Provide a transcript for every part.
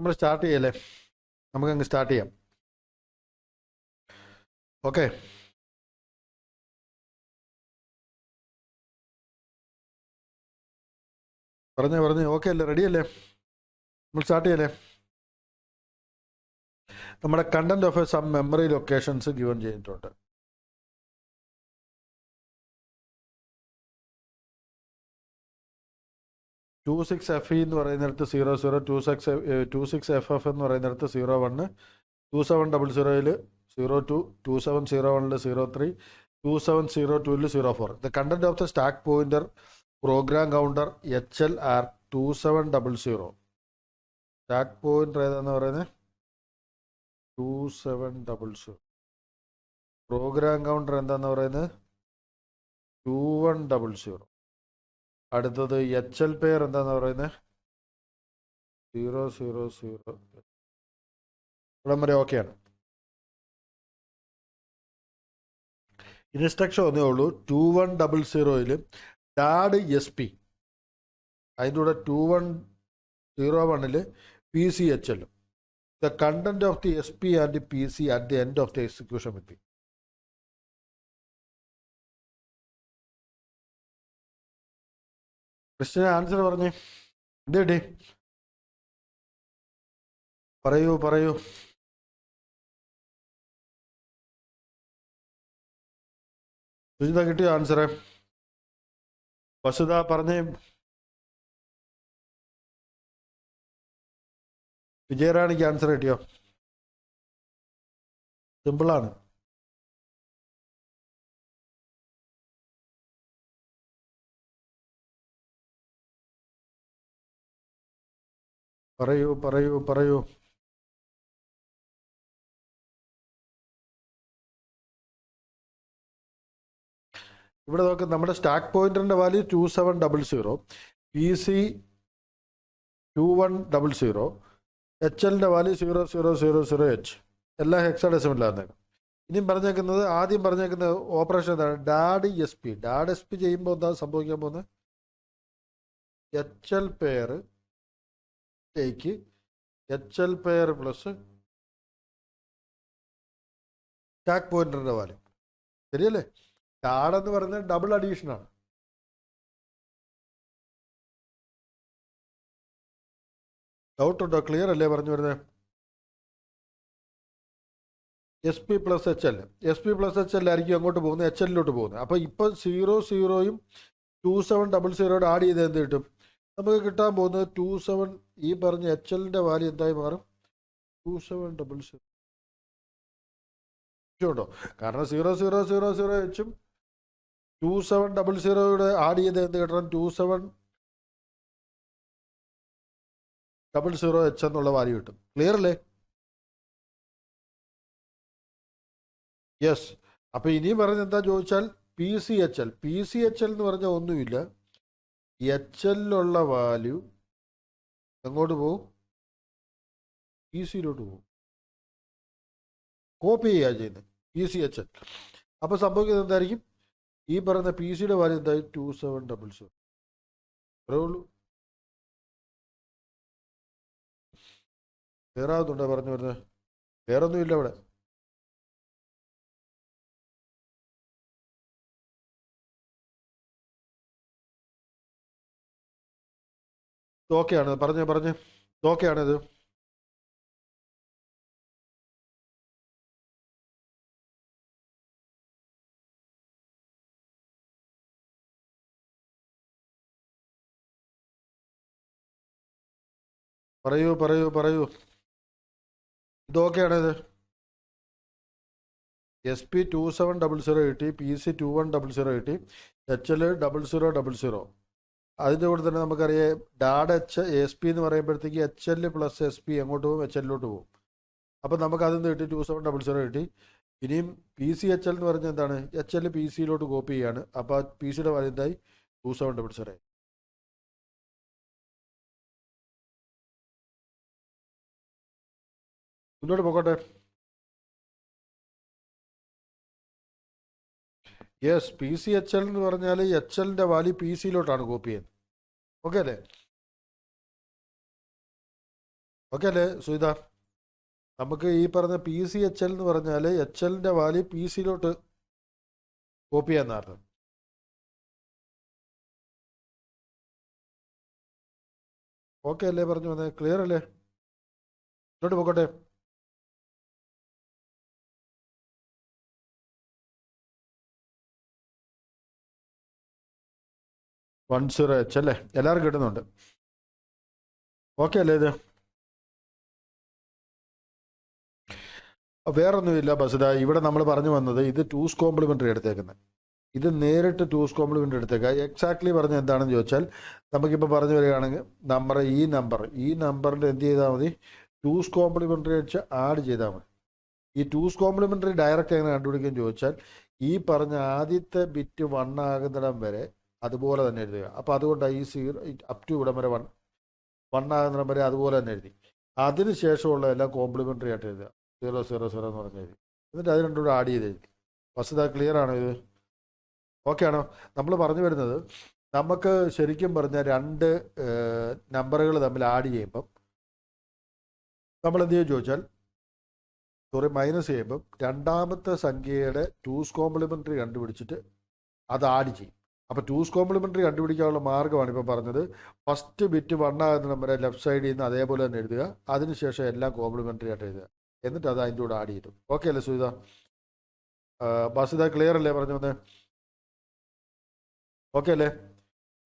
നമ്മൾ സ്റ്റാർട്ട് ചെയ്യല്ലേ? നമുക്കങ്ങ് സ്റ്റാർട്ട് ചെയ്യാം. ഓക്കെ, പറഞ്ഞു ഓക്കെ അല്ലേ? റെഡി അല്ലേ? നമ്മൾ സ്റ്റാർട്ട് ചെയ്യല്ലേ? നമ്മുടെ content of some memory locations given ചെയ്തിട്ടുണ്ട്. ടു സിക്സ് FE എന്ന് പറയുന്നിടത്ത് 00, 26FF എന്ന് പറയുന്നിടത്ത് 01, 2700 02, 2701 03, 2702 04. The content of the stack pointer program counter HL are 2700. Stack pointer ഏതാന്ന് പറയുന്നത് 2700. പ്രോഗ്രാം കൗണ്ടർ എന്താന്ന് പറയുന്നത് 2100. അടുത്തത് HL പെയർ എന്താന്ന് പറയുന്നത് 000. ഇവിടം വരെ ഓക്കെയാണ്. ഇൻസ്ട്രക്ഷൻ ഒന്നേ ഉള്ളൂ. 2100 ഡാഡ് SP, അതിൻ്റെ കൂടെ 2101 PCHL. The content of the SP and the PC at the end of the execution will be. Christian answer പറഞ്ഞേ. എന്തേട്ടി പറയൂ. സുജിത കിട്ടിയോ ആൻസറ്? വസുധ പറഞ്ഞേ. വിജയറാണിക്ക് ആൻസർ കിട്ടിയോ? സിമ്പിളാണ്. പറയൂ. ഇവിടെ നോക്ക്, നമ്മുടെ സ്റ്റാക്ക് പോയിന്ററിന്റെ വാല്യൂ 2700, PC 2100, HLന്റെ വാല്യൂ 0000H. എല്ലാ ഹെക്സാഡെസിമലാണ്. ഇനിയും ആദ്യം പറഞ്ഞേക്കുന്നത് ഓപ്പറേഷൻ എന്താണ്? Dad SP. ഡാഡ് SP ചെയ്യുമ്പോൾ എന്താ സംഭവിക്കാൻ പോകുന്നത്? HL pair HL pair plus stack പോയിന്ററിന്റെ വാല്യൂ. ശരിയല്ലേ? ഡാഡ് എന്ന് പറയുന്നത് ഡബിൾ അഡീഷനാണ്. ഡൗട്ട് ഉണ്ടോ? ക്ലിയർ അല്ലേ പറഞ്ഞു വരുന്നത്? SP plus HL. SP plus HL ആയിരിക്കും അങ്ങോട്ട് പോകുന്നത്, HLലോട്ട് പോകുന്നത്. അപ്പോൾ ഇപ്പോൾ 00യും 2700 ആഡ് ചെയ്ത് എന്ത് കിട്ടും? നമുക്ക് കിട്ടാൻ പോകുന്നത് 27, ഈ പറഞ്ഞ HLന്റെ വാല്യൂ എന്തായി മാറും? 2700 ഉണ്ടോ? കാരണം 0000Hഉം 2700 ആഡ് ചെയ്ത് എന്ത് കിട്ടണം? 2700H എന്നുള്ള വാല്യൂ കിട്ടും. ക്ലിയർ അല്ലേ? യെസ്. അപ്പൊ ഇനിയും പറഞ്ഞത് എന്താ ചോദിച്ചാൽ PCHL എന്ന് പറഞ്ഞാൽ ഒന്നുമില്ല, HLലുള്ള വാല്യൂ എങ്ങോട്ട് പോകും? PCയിലോട്ട് പോകും. കോപ്പി ചെയ്യുക ചെയ്യുന്നത് PCHL. അപ്പൊ സംഭവിക്കുന്നത് എന്തായിരിക്കും? ഈ പറയുന്ന PCയുടെ വാല്യൂ എന്തായി? 2700. അത്രേ ഉള്ളൂ. വേറെ ആകുന്നുണ്ടോ പറഞ്ഞു വരുന്നത്? വേറൊന്നുമില്ല ഇവിടെ. ഓക്കെയാണ്. പറഞ്ഞേ ഓക്കെയാണിത്. പറയൂ. ഇതൊക്കെയാണിത്. SP 2700 കിട്ടി, PC 2100 കിട്ടി, HL 0000. അതിൻ്റെ കൂടെ തന്നെ നമുക്കറിയാം ഡാഡ് SP എന്ന് പറയുമ്പോഴത്തേക്ക് HL പ്ലസ് SP എങ്ങോട്ട് പോകും? HLലോട്ട് പോകും. അപ്പം നമുക്ക് അതിൽ നിന്ന് കിട്ടി 2700 കിട്ടി. ഇനിയും PCHL എന്ന് പറഞ്ഞാൽ എന്താണ്? HL PCയിലോട്ട് കോപ്പി ചെയ്യാണ്. അപ്പോൾ PCയുടെ വാല്യൂ എന്തായി? 2700. മുന്നോട്ട് പോകട്ടെ. യെസ്, PCHL എന്ന് പറഞ്ഞാൽ HLന്റെ വാല്യൂ PCയിലോട്ടാണ് കോപ്പി ചെയ്യുന്നത്. ഓക്കെ അല്ലേ? ഓക്കെ അല്ലേ സുഹിത? നമുക്ക് ഈ പറഞ്ഞ പി സി എച്ച് എൽ എന്ന് പറഞ്ഞാൽ എച്ച് എല്ലിൻ്റെ വാല്യൂ പി സിയിലോട്ട് കോപ്പി ചെയ്യാന്നർത്ഥം. ഓക്കെ അല്ലേ? പറഞ്ഞു വന്നേ, ക്ലിയർ അല്ലേ? ഇങ്ങോട്ട് പോകട്ടെ. വൺ സീറോ എച്ച് അല്ലേ? എല്ലാവർക്കും കിട്ടുന്നുണ്ട്. ഓക്കെ അല്ലേ? ഇത് വേറൊന്നുമില്ല ബസിത. ഇവിടെ നമ്മൾ പറഞ്ഞു വന്നത് ഇത് ടൂസ് കോംപ്ലിമെൻ്ററി എടുത്തേക്കുന്നത്. ഇത് നേരിട്ട് ടൂസ് കോംപ്ലിമെൻ്ററി എടുത്തേക്കുക. എക്സാക്ട്ലി പറഞ്ഞ എന്താണെന്ന് ചോദിച്ചാൽ നമുക്കിപ്പോൾ പറഞ്ഞു വരികയാണെങ്കിൽ ഈ നമ്പറിൻ്റെ എന്ത് ചെയ്താൽ മതി? ടൂസ് കോംപ്ലിമെൻ്ററി വെച്ച് ആഡ് ചെയ്താൽ മതി. ഈ ടൂസ് കോംപ്ലിമെൻ്ററി ഡയറക്റ്റ് എങ്ങനെ കണ്ടുപിടിക്കുകയെന്ന് ചോദിച്ചാൽ ഈ പറഞ്ഞ ആദ്യത്തെ ബിറ്റ് 1 ആകുന്നിടം വരെ അതുപോലെ തന്നെ എഴുതുക. അപ്പോൾ അതുകൊണ്ടാണ് ഈ അപ് ടു ഇവിടം വരെ 1 ആകുന്നിടം വരെ അതുപോലെ തന്നെ എഴുതി. അതിന് ശേഷമുള്ള എല്ലാം കോംപ്ലിമെൻ്ററി ആയിട്ട് എഴുതുക. 000 എന്ന് പറഞ്ഞ് എഴുതി. എന്നിട്ട് അത് രണ്ടും കൂടെ ആഡ് ചെയ്ത് എഴുതി. വസ്തുത ക്ലിയർ ആണോ? ഇത് ഓക്കെ ആണോ? നമ്മൾ പറഞ്ഞു വരുന്നത് നമുക്ക് ശരിക്കും പറഞ്ഞാൽ രണ്ട് നമ്പറുകൾ തമ്മിൽ ആഡ് ചെയ്യുമ്പം നമ്മൾ എന്ത് ചെയ്യും ചോദിച്ചാൽ മൈനസ് ചെയ്യുമ്പം രണ്ടാമത്തെ സംഖ്യയുടെ ടൂസ് കോംപ്ലിമെൻ്ററി കണ്ടുപിടിച്ചിട്ട് അത് ആഡ് ചെയ്യും. അപ്പോൾ ടൂസ് കോംപ്ലിമെൻ്ററി കണ്ടുപിടിക്കാനുള്ള മാർഗ്ഗമാണ് ഇപ്പോൾ പറഞ്ഞത്. ഫസ്റ്റ് ബിറ്റ് 1 ആകുന്ന നമ്പറെ ലെഫ്റ്റ് സൈഡിൽ നിന്ന് അതേപോലെ തന്നെ എഴുതുക. അതിനുശേഷം എല്ലാം കോംപ്ലിമെൻ്ററി ആയിട്ട് എഴുതുക. എന്നിട്ട് അത് അതിൻ്റെ കൂടെ ആഡ് ചെയ്തു. ഓക്കെ അല്ലേ സുഹിത? ബസിത ക്ലിയർ അല്ലേ? പറഞ്ഞു വന്നേ, ഓക്കെ അല്ലേ?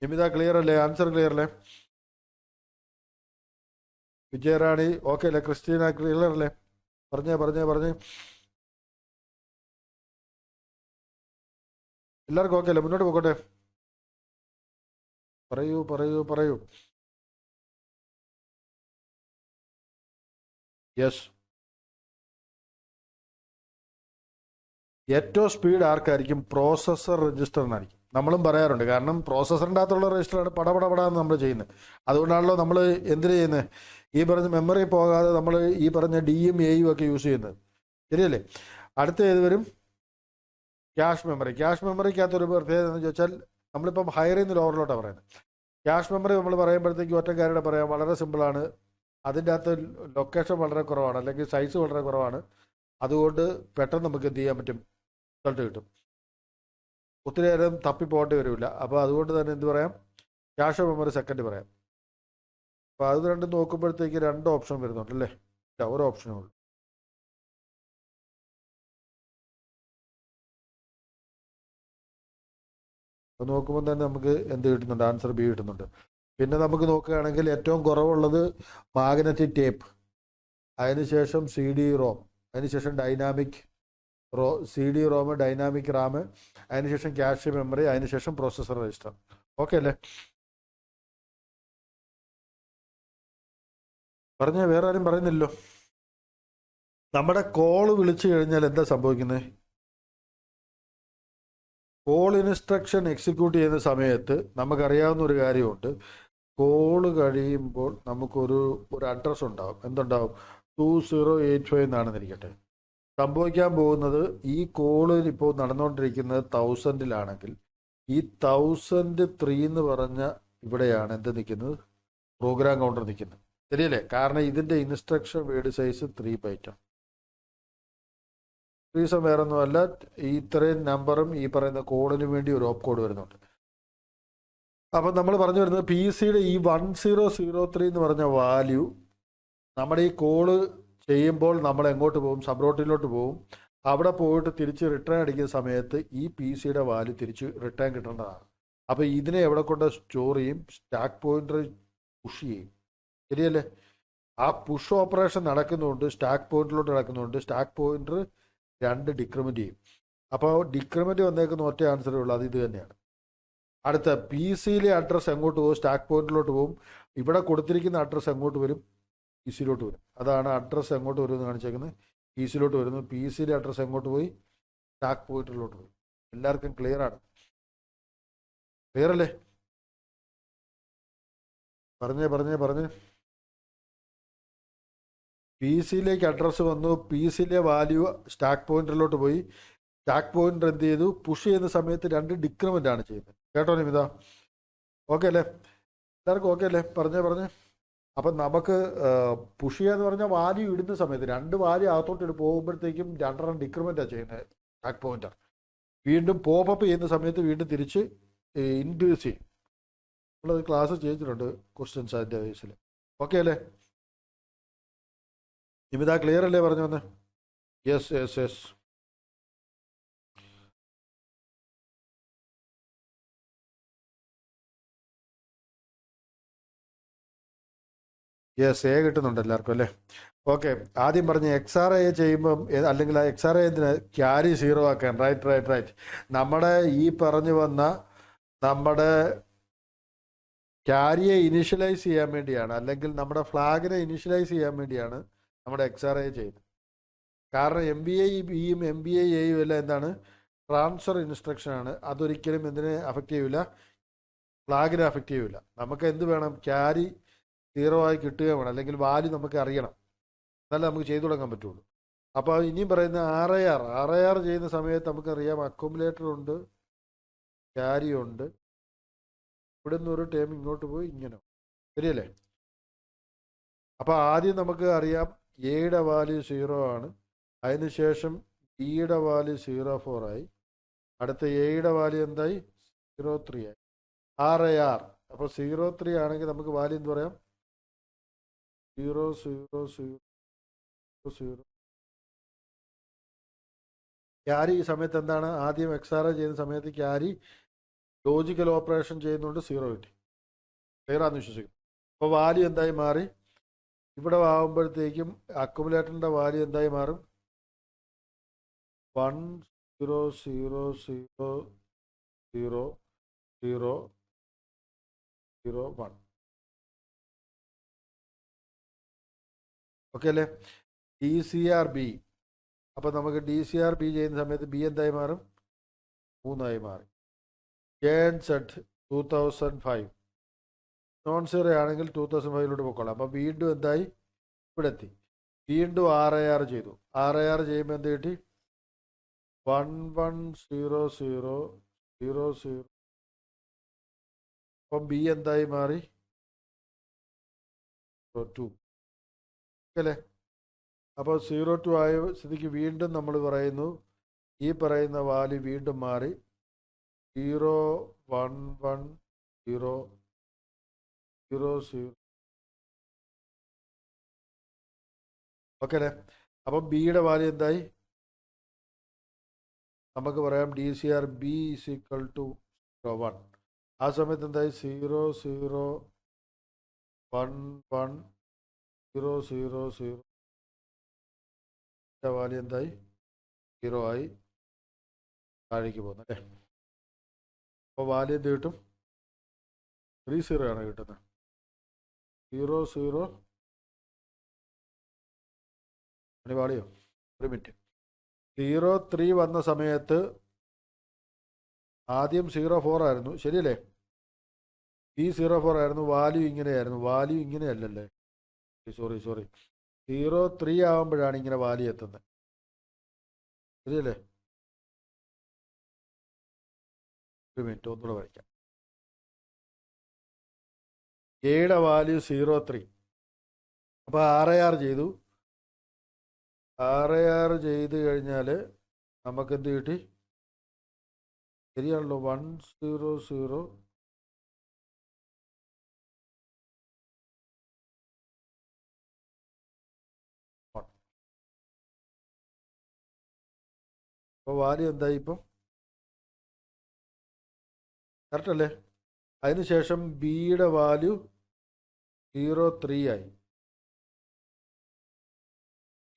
നിമിത ക്ലിയർ അല്ലേ? ആൻസർ ക്ലിയർ അല്ലേ? വിജയറാണി ഓക്കെ അല്ലേ? ക്രിസ്റ്റീന ക്ലിയർ അല്ലേ? പറഞ്ഞേ എല്ലാവർക്കും ഓക്കെ അല്ലേ? മുന്നോട്ട് പോകട്ടെ. പറയൂ. യെസ്, ഏറ്റവും സ്പീഡ് ആർക്കായിരിക്കും? പ്രോസസ്സർ രജിസ്റ്ററിനായിരിക്കും. നമ്മളും പറയാറുണ്ട്. കാരണം പ്രോസസ്സറിൻ്റെ അകത്തുള്ള രജിസ്റ്ററാണ് പടപടപടാന്ന് നമ്മൾ ചെയ്യുന്നത്. അതുകൊണ്ടാണല്ലോ നമ്മൾ എന്തിനു ചെയ്യുന്നത്? ഈ പറഞ്ഞ മെമ്മറി പോകാതെ നമ്മൾ ഈ പറഞ്ഞ ഡിയും എയും ഒക്കെ യൂസ് ചെയ്യുന്നത്. ശരിയല്ലേ? അടുത്ത ഏത് വരും? Cache memory. ക്യാഷ് മെമ്മറിക്കകത്തൊരു പ്രത്യേകത എന്ന് ചോദിച്ചാൽ നമ്മളിപ്പം ഹയറിൽ നിന്ന് ലോവറിലോട്ടാണ് പറയുന്നത്. ക്യാഷ് മെമ്മറി നമ്മൾ പറയുമ്പോഴത്തേക്ക് ഒറ്റക്കാരുടെ പറയാം, വളരെ സിമ്പിളാണ്. അതിൻ്റെ അകത്ത് ലൊക്കേഷൻ വളരെ കുറവാണ്, അല്ലെങ്കിൽ സൈസ് വളരെ കുറവാണ്. അതുകൊണ്ട് പെട്ടെന്ന് നമുക്ക് എന്ത് ചെയ്യാൻ പറ്റും? റിസൾട്ട് കിട്ടും. ഒത്തിരി നേരം തപ്പിപ്പോകേണ്ടി വരില്ല. അപ്പോൾ അതുകൊണ്ട് തന്നെ എന്ത് പറയാം? ക്യാഷ് മെമ്മറി സെക്കൻഡ് പറയാം. അപ്പോൾ അത് രണ്ടും നോക്കുമ്പോഴത്തേക്ക് 2 ഓപ്ഷൻ വരുന്നുണ്ട് അല്ലേ? ഒരു ഓപ്ഷനേ ഉള്ളൂ. അത് നോക്കുമ്പോൾ തന്നെ നമുക്ക് എന്ത് കിട്ടുന്നുണ്ട്? ആൻസർ ബി കിട്ടുന്നുണ്ട്. പിന്നെ നമുക്ക് നോക്കുകയാണെങ്കിൽ ഏറ്റവും കുറവുള്ളത് മാഗ്നറ്റിക് ടേപ്പ്, അതിനുശേഷം CD-ROM, അതിനുശേഷം ഡൈനാമിക് CD-ROM, ഡൈനാമിക് റാം, അതിനുശേഷം ക്യാഷ് മെമ്മറി, അതിനുശേഷം പ്രോസസ്സർ രജിസ്റ്റർ. ഓക്കെ അല്ലേ? പറഞ്ഞ വേറെ ആരും പറയുന്നില്ലല്ലോ. നമ്മുടെ കോള് വിളിച്ചു കഴിഞ്ഞാൽ എന്താ സംഭവിക്കുന്നത്? കോൾ ഇൻസ്ട്രക്ഷൻ എക്സിക്യൂട്ട് ചെയ്യുന്ന സമയത്ത് നമുക്കറിയാവുന്ന ഒരു കാര്യമുണ്ട്. കോള് കഴിയുമ്പോൾ നമുക്കൊരു അഡ്രസ്സ് ഉണ്ടാവും. എന്തുണ്ടാവും? 2085 എന്നാണെന്ന് ഇരിക്കട്ടെ. സംഭവിക്കാൻ പോകുന്നത് ഈ കോളിൽ ഇപ്പോൾ നടന്നുകൊണ്ടിരിക്കുന്നത് 1000-ലാണെങ്കിൽ ഈ 1003 എന്ന് പറഞ്ഞ ഇവിടെയാണ് എന്ത് നിൽക്കുന്നത്? പ്രോഗ്രാം കൗണ്ടർ നിൽക്കുന്നത്. ശരിയല്ലേ? കാരണം ഇതിൻ്റെ ഇൻസ്ട്രക്ഷൻ വേർഡ് സൈസ് 3 ബൈറ്റാണ്. റീസൺ വേറെ ഒന്നുമല്ല, ഇത്രയും നമ്പറും ഈ പറയുന്ന കോഡിന് വേണ്ടി ഒരു ഓപ്പ് കോഡ് വരുന്നുണ്ട്. അപ്പം നമ്മൾ പറഞ്ഞു വരുന്നത് പി സിയുടെ ഈ 1003 എന്ന് പറഞ്ഞ വാല്യൂ നമ്മുടെ ഈ കോള് ചെയ്യുമ്പോൾ നമ്മൾ എങ്ങോട്ട് പോകും? സബ്റോട്ടിലോട്ട് പോകും. അവിടെ പോയിട്ട് തിരിച്ച് റിട്ടേൺ അടിക്കുന്ന സമയത്ത് ഈ പി സിയുടെ വാല്യൂ തിരിച്ച് റിട്ടേൺ കിട്ടേണ്ടതാണ്. അപ്പോൾ ഇതിനെ എവിടെ കൊണ്ട് സ്റ്റോർ ചെയ്യും? സ്റ്റാക്ക് പോയിന്റർ പുഷ് ചെയ്യും. ശരിയല്ലേ? ആ പുഷ് ഓപ്പറേഷൻ നടക്കുന്നുണ്ട്, സ്റ്റാക്ക് പോയിന്റിലോട്ട് നടക്കുന്നുണ്ട്. സ്റ്റാക്ക് പോയിന്റർ 2 ഡിക്രിമെന്റ് ചെയ്യും. അപ്പോൾ ഡിക്രിമെന്റ് വന്നേക്കുന്ന ഒറ്റ ആൻസറേ ഉള്ളൂ, അത് ഇത് തന്നെയാണ്. അടുത്ത പി സിയിലെ അഡ്രസ്സ് എങ്ങോട്ട് പോകും? സ്റ്റാക്ക് പോയിന്റിലോട്ട് പോകും. ഇവിടെ കൊടുത്തിരിക്കുന്ന അഡ്രസ്സ് എങ്ങോട്ട് വരും? പി സിയിലോട്ട് വരും. അതാണ് അഡ്രസ്സ് എങ്ങോട്ട് വരും എന്ന് കാണിച്ചേക്കുന്നത്. പി സിയിലോട്ട് വരുന്നു. പി സിയിലെ അഡ്രസ്സ് എങ്ങോട്ട് പോയി? സ്റ്റാക്ക് പോയിന്റിലോട്ട് പോയി. എല്ലാവർക്കും ക്ലിയർ ആണ്? ക്ലിയർ അല്ലേ? പറഞ്ഞേ. പി സിയിലേക്ക് അഡ്രസ്സ് വന്നു. പി സിയിലെ വാല്യൂ സ്റ്റാക്ക് പോയിന്റിലോട്ട് പോയി. സ്റ്റാക്ക് പോയിന്റർ എന്ത് ചെയ്തു? പുഷ് ചെയ്യുന്ന സമയത്ത് 2 ഡിക്രിമെന്റ് ആണ് ചെയ്യുന്നത്. കേട്ടോ നിമിത? ഓക്കെ അല്ലേ? എല്ലാവർക്കും ഓക്കെ അല്ലേ? പറഞ്ഞേ. അപ്പം നമുക്ക് പുഷ് ചെയ്യാന്ന് പറഞ്ഞാൽ വാല്യൂ ഇടുന്ന സമയത്ത് 2 വാല്യൂ അകത്തോട്ട് പോകുമ്പോഴത്തേക്കും 2 ഡിക്രിമെൻറ്റാണ് ചെയ്യുന്നത് ബാക്ക് പോയിന്റർ. വീണ്ടും പോപ്പപ്പ് ചെയ്യുന്ന സമയത്ത് വീണ്ടും തിരിച്ച് ഇൻക്രീസ് ചെയ്യും. നമ്മളത് ക്ലാസ് ചെയ്തിട്ടുണ്ട് ക്വസ്റ്റ്യൻസ് അതിൻ്റെ ബേസിൽ. ഓക്കെ അല്ലേ? നിമിത ക്ലിയർ അല്ലേ പറഞ്ഞു വന്നേ? Yes yes yes. Yes, A കിട്ടുന്നുണ്ട് എല്ലാവർക്കും അല്ലേ? ഓക്കെ, ആദ്യം പറഞ്ഞ XRA ചെയ്യുമ്പം അല്ലെങ്കിൽ ആ XRA എന്തിന് ക്യാരി 0 ആക്കാൻ. റൈറ്റ്. നമ്മുടെ ഈ പറഞ്ഞു വന്ന നമ്മുടെ ക്യാരിയെ ഇനിഷ്യലൈസ് ചെയ്യാൻ വേണ്ടിയാണ്, അല്ലെങ്കിൽ നമ്മുടെ ഫ്ലാഗിനെ ഇനിഷ്യലൈസ് ചെയ്യാൻ വേണ്ടിയാണ് നമ്മുടെ XRA ചെയ്യുന്നത്. കാരണം MBA ബിയും MBA എയും എല്ലാം എന്താണ്, ട്രാൻസ്ഫർ ഇൻസ്ട്രക്ഷനാണ്. അതൊരിക്കലും എന്തിനെ അഫക്റ്റ് ചെയ്യില്ല, ഫ്ലാഗിനെ അഫക്റ്റ് ചെയ്യില്ല. നമുക്ക് എന്ത് വേണം, ക്യാരി 0 ആയി കിട്ടുക വേണം, അല്ലെങ്കിൽ വാല്യൂ നമുക്ക് അറിയണം, എന്നാലേ നമുക്ക് ചെയ്തു തുടങ്ങാൻ പറ്റുള്ളൂ. അപ്പോൾ ഇനിയും പറയുന്ന RAR ചെയ്യുന്ന സമയത്ത് നമുക്കറിയാം അക്യുമുലേറ്റർ ഉണ്ട്, ക്യാരി ഉണ്ട്. ഇവിടെ നിന്ന് ഒരു ടേം ഇങ്ങോട്ട് പോയി ഇങ്ങനെ, ശരിയല്ലേ? അപ്പോൾ ആദ്യം നമുക്ക് അറിയാം എയുടെ വാല്യൂ 0 ആണ്. അതിനുശേഷം ബിയുടെ വാല്യൂ 04 ആയി. അടുത്ത എയുടെ വാല്യൂ എന്തായി? 03 ആയി. RAR. അപ്പോൾ 03 ആണെങ്കിൽ നമുക്ക് വാല്യൂ എന്ത് പറയാം? 00000. ക്യാരി ഈ സമയത്ത് എന്താണ്, ആദ്യം XRA ചെയ്യുന്ന സമയത്ത് ക്യാരി ലോജിക്കൽ ഓപ്പറേഷൻ ചെയ്യുന്നുണ്ട്, 0 കിട്ടി. ക്ലിയർ ആണെന്ന് വിശ്വസിക്കുന്നു. അപ്പോൾ വാല്യൂ എന്തായി മാറി? ഇവിടെ ആകുമ്പോഴത്തേക്കും അക്യുമുലേറ്ററിൻ്റെ വാല്യൂ എന്തായി മാറും? 100000001. ഓക്കെ അല്ലേ? DCRB. അപ്പോൾ നമുക്ക് DCRB ചെയ്യുന്ന സമയത്ത് ബി എന്തായി മാറും? 3 മാറി. JNZ 2005. നോൺ സീറോ ആണെങ്കിൽ 2005 പോയിക്കോളാം. അപ്പോൾ വീണ്ടും എന്തായി? ഇവിടെ എത്തി. വീണ്ടും RAR ചെയ്തു. RAR ചെയ്യുമ്പോൾ എന്ത് കിട്ടി? 110000. അപ്പം ബി എന്തായി മാറി? 02 അല്ലേ? അപ്പോൾ 02 ആയ സ്ഥിതിക്ക് വീണ്ടും നമ്മൾ പറയുന്നു, ഈ പറയുന്ന വാല്യൂ വീണ്ടും മാറി 011000. ഓക്കെ അല്ലേ? അപ്പം ബിയുടെ വാല്യൂ എന്തായി? നമുക്ക് പറയാം DCRB = 1. ആ സമയത്ത് എന്തായി? 0011000. വാല്യൂ എന്തായി? 0 ആയി താഴേക്ക് പോകുന്നു അല്ലേ? അപ്പോൾ വാല്യൂ എന്ത് കിട്ടും? 30 ആണ് കിട്ടുന്നത്. 00 വാളിയോ? ഒരു മിനിറ്റ്. 03 വന്ന സമയത്ത് ആദ്യം 04 ആയിരുന്നു, ശരിയല്ലേ? ഈ 04 ആയിരുന്നു. വാല്യൂ ഇങ്ങനെയായിരുന്നു. വാല്യൂ ഇങ്ങനെയല്ലല്ലേ, സോറി 03 ആകുമ്പോഴാണ് ഇങ്ങനെ വാല്യൂ എത്തുന്നത്, ശരിയല്ലേ? ഒരു മിനിറ്റ്, ഒന്നുകൂടെ വായിക്കാം. എയുടെ വാല്യൂ 03. അപ്പോൾ RAR ചെയ്തു. RAR ചെയ്ത് കഴിഞ്ഞാൽ നമുക്കെന്ത് കിട്ടി? ശരിയാണല്ലോ, 100. അപ്പോൾ വാല്യൂ എന്തായി ഇപ്പം? കറക്റ്റ് അല്ലേ? അതിനുശേഷം ബിയുടെ വാല്യൂ 03 ആയി.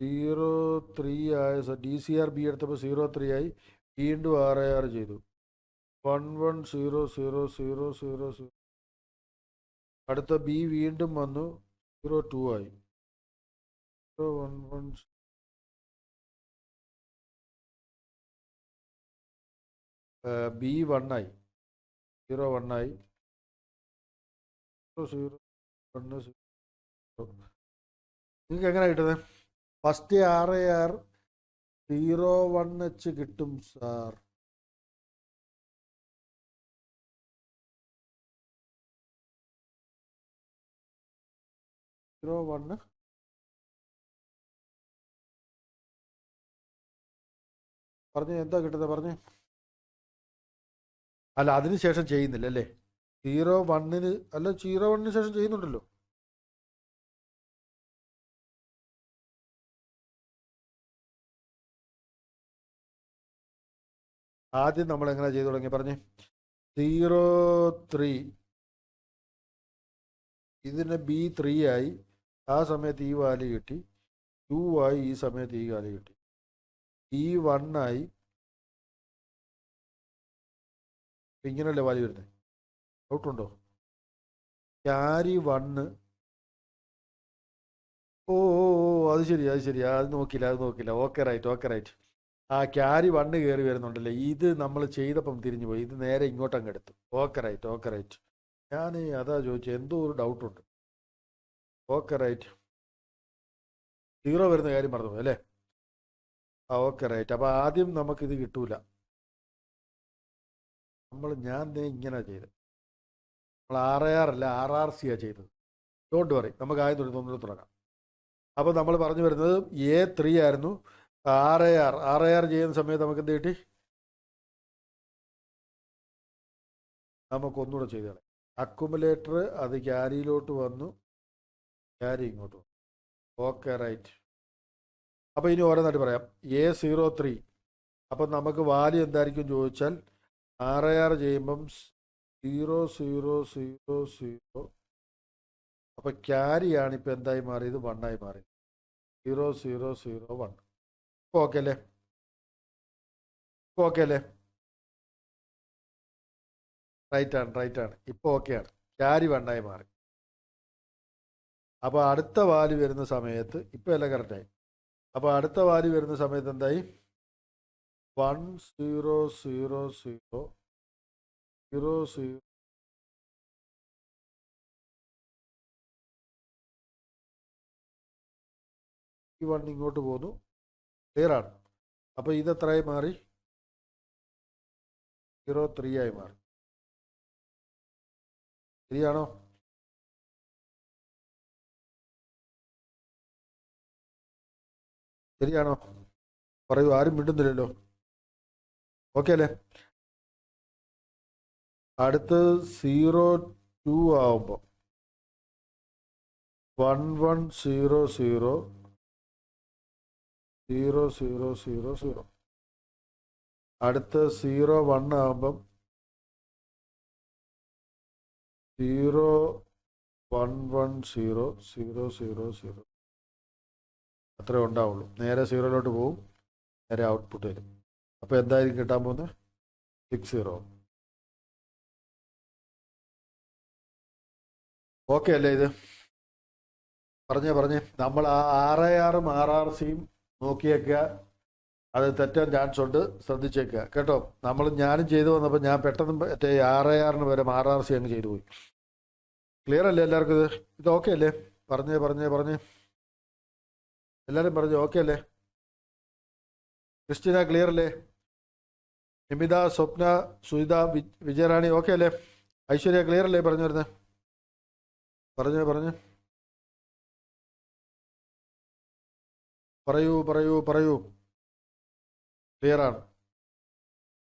03 ആയ DCRB എടുത്തപ്പോൾ 03 ആയി. വീണ്ടും RAR ചെയ്തു. 110000. അടുത്ത ബി വീണ്ടും വന്നു, 02 ആയി. 011. ബി 1 ആയി. 01 ആയി. 001. നിങ്ങൾക്ക് എങ്ങനെ കിട്ടുന്നത്? ഫസ്റ്റ് RAR 01H കിട്ടും സാർ. 0 1 പറഞ്ഞു. എന്താ കിട്ടുന്നത് പറഞ്ഞു. അല്ല, അതിനുശേഷം ചെയ്യുന്നില്ല അല്ലേ? 0 1 അല്ല, 0 1 ശേഷം ചെയ്യുന്നുണ്ടല്ലോ. ആദ്യം നമ്മൾ എങ്ങനെ ചെയ്തു തുടങ്ങി പറഞ്ഞേ. 0 3 ഇതിന് B3 ആയി. ആ സമയത്ത് ഈ വാല്യൂ കിട്ടി. 2 ആയി. ഈ സമയത്ത് ഈ വാല്യൂ കിട്ടി. E1 ആയി. ഇങ്ങനെയല്ലേ വാല്യൂ വരുന്നത്? ഡൗട്ടുണ്ടോ? ക്യാരി 1. ഓ അത് ശരി, അത് ശരി. അത് നോക്കില്ല. Okay right. ആ ക്യാരി 1 കയറി വരുന്നുണ്ടല്ലേ. ഇത് നമ്മൾ ചെയ്തപ്പം തിരിഞ്ഞു പോയി. ഇത് നേരെ ഇങ്ങോട്ടങ്ങ് എടുത്തു. Okay right. ഞാൻ അതാ ചോദിച്ചത്, എന്തോ ഒരു ഡൗട്ടുണ്ട്. Okay right. 0 വരുന്ന കാര്യം മറന്നു അല്ലേ? ആ ഓക്കെ റൈറ്റ്. അപ്പോൾ ആദ്യം നമുക്കിത് കിട്ടൂല. ഞാൻ ഇങ്ങനെ ചെയ്ത് നമ്മൾ RAR അല്ല RRC ചെയ്തത്. ഡോണ്ട് വറി, നമുക്ക് ആദ്യം തൊണ്ണൂറ് തുടങ്ങാം. അപ്പോൾ നമ്മൾ പറഞ്ഞു വരുന്നത് A3 ആയിരുന്നു. RAR ചെയ്യുന്ന സമയത്ത് നമുക്ക് എന്ത് കിട്ടി? നമുക്കൊന്നുകൂടെ ചെയ്ത് കളയാം. അക്കുമുലേറ്റർ അത് ക്യാരിയിലോട്ട് വന്നു, ക്യാരി ഇങ്ങോട്ട് വന്നു. Okay right. അപ്പോൾ ഇനി ഓരോന്നായിട്ട് പറയാം. A03. അപ്പം നമുക്ക് വാല്യൂ എന്തായിരിക്കും ചോദിച്ചാൽ RAR ചെയ്യുമ്പം 0 0 0 0. അപ്പം ക്യാരിയാണ് ഇപ്പം എന്തായി മാറിയത്? 1 ആയി മാറി. 0 0 0 1. ഇപ്പോൾ ഓക്കെ അല്ലേ? റൈറ്റാണ്. ഇപ്പോൾ ഓക്കെയാണ്. ക്യാരി 1 ആയി മാറി. അപ്പോൾ അടുത്ത വാല്യൂ വരുന്ന സമയത്ത് ഇപ്പോൾ എല്ലാം കറക്റ്റായി. അപ്പോൾ അടുത്ത വാല്യൂ വരുന്ന സമയത്ത് എന്തായി? 1 0 0 0 0 0. ഈ 1 ഇങ്ങോട്ട് പോന്നു. ക്ലിയർ ആണ്. അപ്പോൾ ഇത് എത്രയായി മാറി? 03 ആയി മാറി. ശരിയാണോ? പറയൂ, ആരും മിണ്ടുന്നില്ലല്ലോ. ഓക്കെ അല്ലേ? അടുത്ത് 02 ആവുമ്പോൾ 1 1 0 0 0 0 0 0. അടുത്ത് 0 1 ആവുമ്പം 0 1 1 0 0 0 0. അത്രേ ഉണ്ടാവുള്ളൂ. നേരെ 0 പോവും, നേരെ ഔട്ട്പുട്ട് വരും. അപ്പോൾ എന്തായിരിക്കും കിട്ടാൻ പോകുന്നത്? 60. ഓക്കെ അല്ലേ? ഇത് പറഞ്ഞേ. നമ്മൾ ആ RARും RRCയും നോക്കിയേക്കുക. അത് തെറ്റാൻ ചാൻസ് ഉണ്ട്, ശ്രദ്ധിച്ചേക്കുക കേട്ടോ. ഞാനും ചെയ്തു വന്നപ്പോൾ ഞാൻ പെട്ടെന്ന് മറ്റേ RARന് പകരം RRC അങ്ങ് ചെയ്തു പോയി. ക്ലിയർ അല്ലേ എല്ലാവർക്കും? ഇത് ഓക്കെ അല്ലേ? പറഞ്ഞേ. എല്ലാവരും പറഞ്ഞു ഓക്കെ അല്ലേ? ക്രിസ്റ്റീന ക്ലിയർ അല്ലേ? നിമിത, സ്വപ്ന, സുജിത, വിജയറാണി ഓക്കെ അല്ലേ? ഐശ്വര്യ ക്ലിയർ അല്ലേ? പറഞ്ഞു വരുന്നത് പറഞ്ഞു. പറയൂ. ക്ലിയർ ആണ്?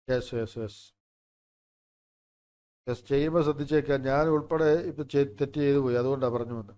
യെസ്. ചെയ്യുമ്പോൾ ശ്രദ്ധിച്ചേക്കാം. ഞാൻ ഉൾപ്പെടെ ഇപ്പം തെറ്റ് ചെയ്തു പോയി, അതുകൊണ്ടാണ് പറഞ്ഞു വന്നത്.